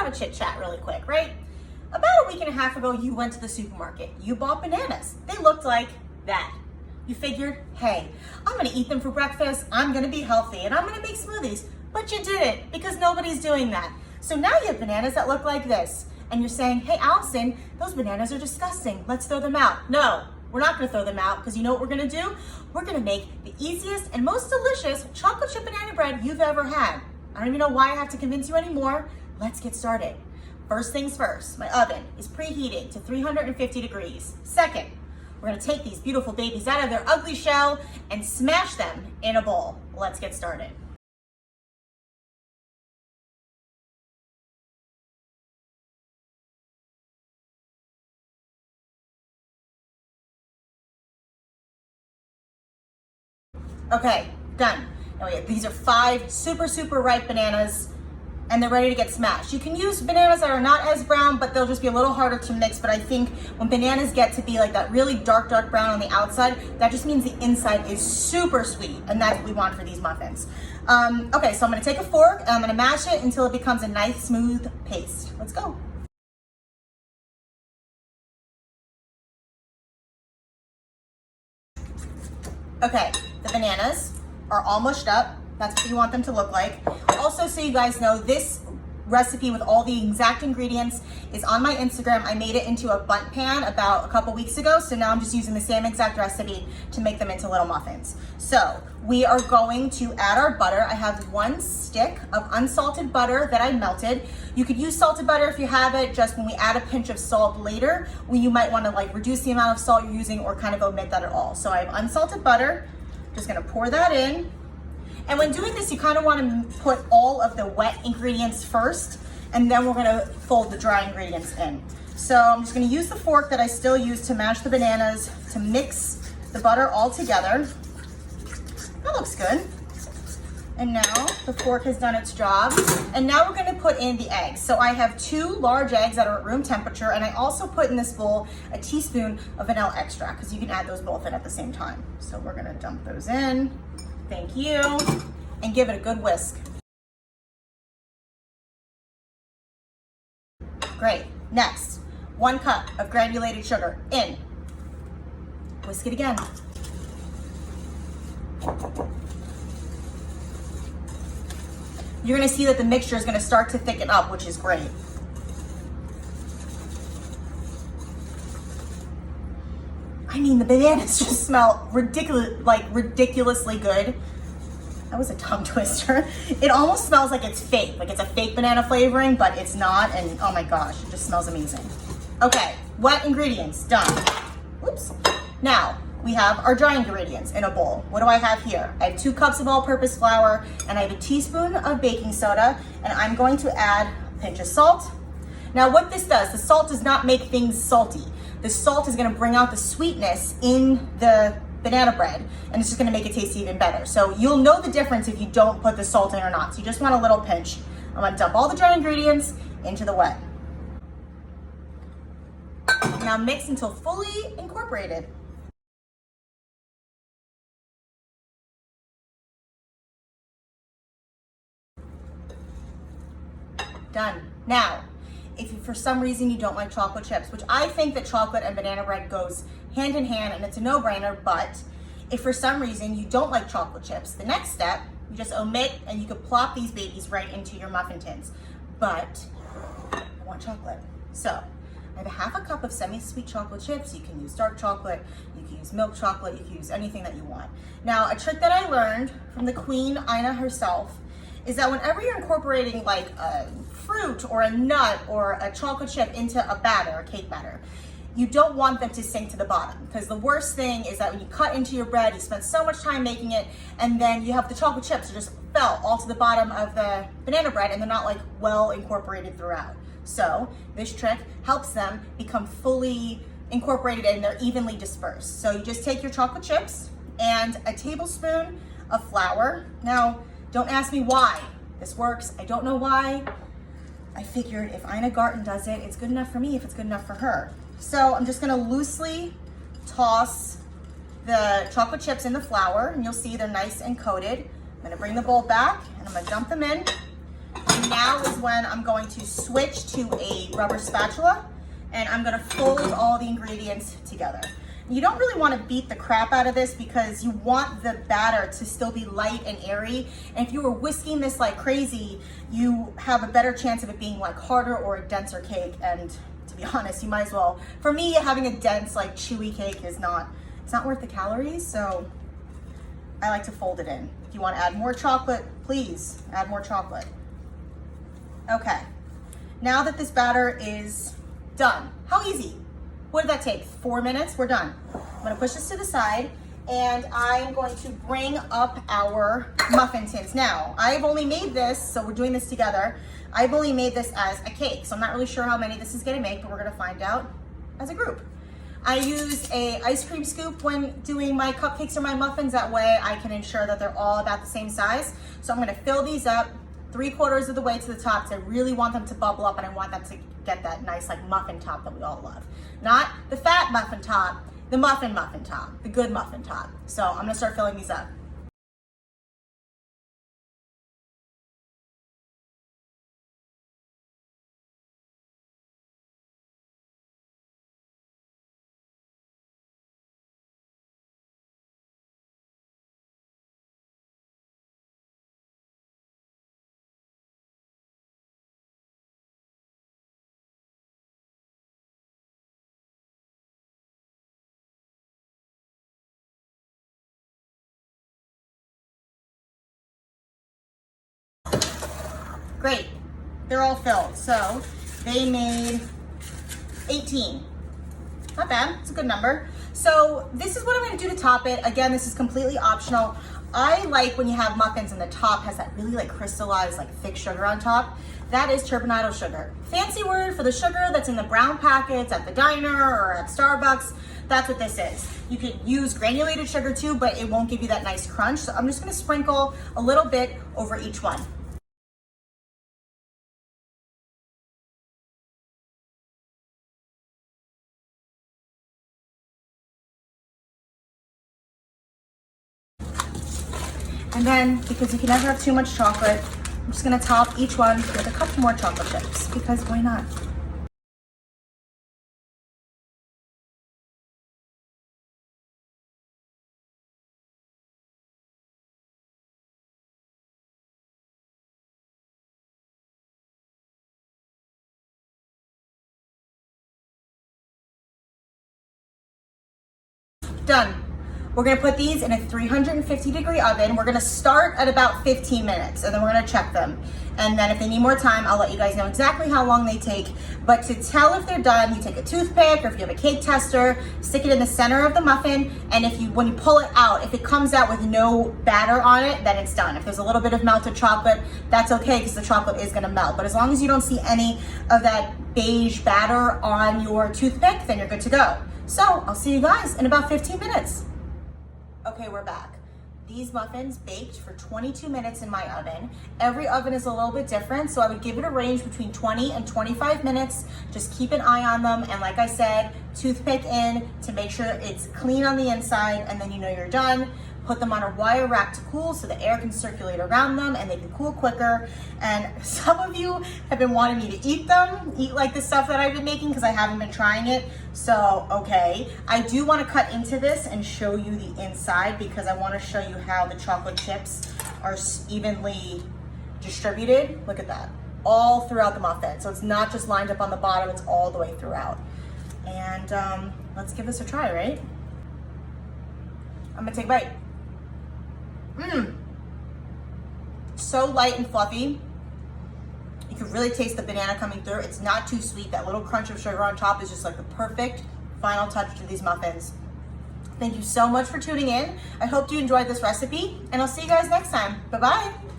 have a chit chat really quick, right? About a week and a half ago, you went to the supermarket. You bought bananas. They looked like that. You figured, hey, I'm gonna eat them for breakfast, I'm gonna be healthy, and I'm gonna make smoothies. But you didn't, because nobody's doing that. So now you have bananas that look like this. And you're saying, hey, Allison, those bananas are disgusting. Let's throw them out. No, we're not gonna throw them out, because you know what we're gonna do? We're gonna make the easiest and most delicious chocolate chip banana bread you've ever had. I don't even know why I have to convince you anymore. Let's get started. First things first, my oven is preheating to 350 degrees. Second, we're gonna take these beautiful babies out of their ugly shell and smash them in a bowl. Let's get started. Okay, done. Now these are 5 super ripe bananas, and they're ready to get smashed. You can use bananas that are not as brown, but they'll just be a little harder to mix. But I think when bananas get to be like that really dark brown on the outside, that just means the inside is super sweet, and that's what we want for these muffins. Okay, so I'm gonna take a fork, and I'm gonna mash it until it becomes a nice smooth paste. Let's go. Okay, the bananas are all mushed up. That's what you want them to look like. Also, so you guys know, this recipe with all the exact ingredients is on my Instagram. I made it into a bundt pan about a couple weeks ago, so now I'm just using the same exact recipe to make them into little muffins. So we are going to add our butter. I have 1 stick of unsalted butter that I melted. You could use salted butter if you have it. Just when we add a pinch of salt later, when you might want to like reduce the amount of salt you're using or kind of omit that at all. So I have unsalted butter. Just gonna pour that in. And when doing this, you kind of want to put all of the wet ingredients first, and then we're gonna fold the dry ingredients in. So I'm just gonna use the fork that I still use to mash the bananas to mix the butter all together. That looks good. And now the fork has done its job. And now we're gonna put in the eggs. So I have 2 large eggs that are at room temperature, and I also put in this bowl a teaspoon of vanilla extract, because you can add those both in at the same time. So we're gonna dump those in. Thank you. And give it a good whisk. Great. Next, 1 cup of granulated sugar in. Whisk it again. You're gonna see that the mixture is gonna start to thicken up, which is great. I mean, the bananas just smell ridiculously good. That was a tongue twister. It almost smells like it's fake, like it's a fake banana flavoring, but it's not, and oh my gosh, it just smells amazing. Okay, wet ingredients, done. Oops. Now, we have our dry ingredients in a bowl. What do I have here? I have 2 cups of all-purpose flour, and I have a teaspoon of baking soda, and I'm going to add a pinch of salt. Now what this does, the salt does not make things salty. The salt is gonna bring out the sweetness in the banana bread, and it's just gonna make it taste even better. So you'll know the difference if you don't put the salt in or not. So you just want a little pinch. I'm gonna dump all the dry ingredients into the wet. Now mix until fully incorporated. Done. Now, if for some reason you don't like chocolate chips, which I think that chocolate and banana bread goes hand in hand and it's a no-brainer, but if for some reason you don't like chocolate chips, the next step, you just omit and you could plop these babies right into your muffin tins. But I want chocolate. So I have a half a cup of semi-sweet chocolate chips. You can use dark chocolate, you can use milk chocolate, you can use anything that you want. Now, a trick that I learned from the Queen, Ina herself, is that whenever you're incorporating like a fruit or a nut or a chocolate chip into a batter, a cake batter, you don't want them to sink to the bottom, because the worst thing is that when you cut into your bread, you spend so much time making it, and then you have the chocolate chips that just fell all to the bottom of the banana bread, and they're not like well incorporated throughout. So this trick helps them become fully incorporated and they're evenly dispersed. So you just take your chocolate chips and a tablespoon of flour. Now, don't ask me why this works. I don't know why. I figured if Ina Garten does it, it's good enough for me if it's good enough for her. So I'm just gonna loosely toss the chocolate chips in the flour, and you'll see they're nice and coated. I'm gonna bring the bowl back and I'm gonna dump them in. And And now is when I'm going to switch to a rubber spatula, and I'm gonna fold all the ingredients together. You don't really want to beat the crap out of this because you want the batter to still be light and airy. And if you were whisking this like crazy, you have a better chance of it being like harder or a denser cake. And to be honest, you might as well. For me, having a dense, like chewy cake is not, it's not worth the calories. So I like to fold it in. If you want to add more chocolate, please add more chocolate. Okay, now that this batter is done, how easy? What did that take? 4 minutes? We're done. I'm gonna push this to the side and I'm going to bring up our muffin tins. Now, I've only made this, so we're doing this together. I've only made this as a cake, so I'm not really sure how many this is gonna make, but we're gonna find out as a group. I use a ice cream scoop when doing my cupcakes or my muffins. That way I can ensure that they're all about the same size. So I'm gonna fill these up 3/4 of the way to the top because I really want them to bubble up and I want them to get that nice like muffin top that we all love. Not the fat muffin top, the muffin top, the good muffin top. So I'm gonna start filling these up. Great, they're all filled. So they made 18. Not bad, it's a good number. So this is what I'm gonna do to top it. Again, this is completely optional. I like when you have muffins and the top has that really like crystallized, like thick sugar on top. That is turbinado sugar. Fancy word for the sugar that's in the brown packets at the diner or at Starbucks. That's what this is. You could use granulated sugar too, but it won't give you that nice crunch. So I'm just gonna sprinkle a little bit over each one. And then, because you can never have too much chocolate, I'm just gonna top each one with a couple more chocolate chips, because why not? Done. We're gonna put these in a 350-degree oven. We're gonna start at about 15 minutes and then we're gonna check them. And then if they need more time, I'll let you guys know exactly how long they take. But to tell if they're done, you take a toothpick or if you have a cake tester, stick it in the center of the muffin. And if you, when you pull it out, if it comes out with no batter on it, then it's done. If there's a little bit of melted chocolate, that's okay because the chocolate is gonna melt. But as long as you don't see any of that beige batter on your toothpick, then you're good to go. So I'll see you guys in about 15 minutes. Okay, we're back. These muffins baked for 22 minutes in my oven. Every oven is a little bit different, so I would give it a range between 20 and 25 minutes. Just keep an eye on them, and like I said, toothpick in to make sure it's clean on the inside, and then you know you're done. Put them on a wire rack to cool so the air can circulate around them and they can cool quicker. And some of you have been wanting me to eat them, eat like the stuff that I've been making because I haven't been trying it. So, okay. I do want to cut into this and show you the inside because I want to show you how the chocolate chips are evenly distributed. Look at that. All throughout the muffin. So it's not just lined up on the bottom, it's all the way throughout. And let's give this a try, right? I'm gonna take a bite. So light and fluffy. You can really taste the banana coming through. It's not too sweet. That little crunch of sugar on top is just like the perfect final touch to these muffins. Thank you so much for tuning in. I hope you enjoyed this recipe and I'll see you guys next time. Bye-bye.